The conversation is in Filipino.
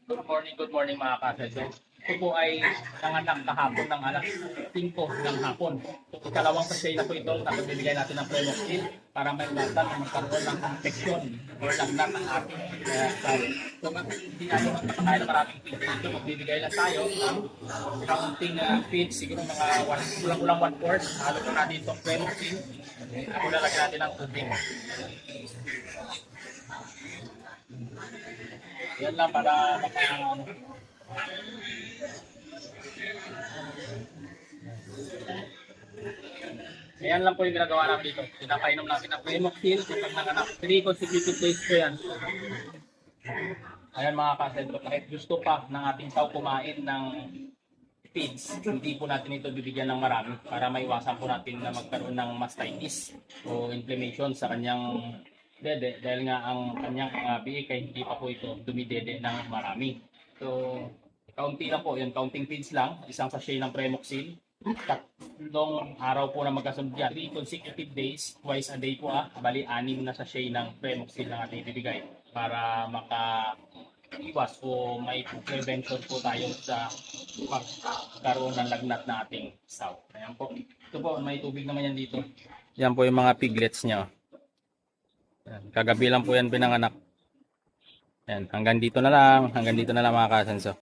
Good morning mga kasenso. Ito po ay nanganak kahapon ng alas 5 ng hapon. Ikalawang sachet na po ito na pagbibigay natin ng Prenoxil para may iwasan na magkaroon ng infection or lagnat ng ating tao. So, hindi natin magpapakain ng maraming feeds dito. Magbibigay lang tayo ng counting feeds, siguro mga kulang-kulang 1/4. Halo po natin itong Prenoxil. Ako lalagyan natin ng tubig. Yan lang para Ayan lang po yung ginagawa namin dito. Pinapainom natin ng Prenoxil kapag nanganak. 3 consecutive days po yan. Ayan mga kasentro, kahit gusto pa ng ating tao kumain ng feeds, hindi po natin ito bibigyan ng marami para maiwasan po natin na magkaroon ng mastitis o inflammation sa kanyang dede dahil nga ang kanyang biik ay hindi pa po ito dumidede ng marami. So, kaunti lang po, yun, counting feeds lang, isang sachet ng Prenoxil. Tatlong araw po na magkasunod yan. 3 consecutive days, twice a day po bali 6 na sachet ng Prenoxil ang ating ibibigay para maka-iwas o may prevention po tayo sa pagkaroon ng lagnat na ating sow. Ayan po. Ito po, may tubig naman yan dito. Yan po yung mga piglets niya. Yan. Kagabi lang po yan pinanganak. Yan, hanggang dito na lang mga kasenso.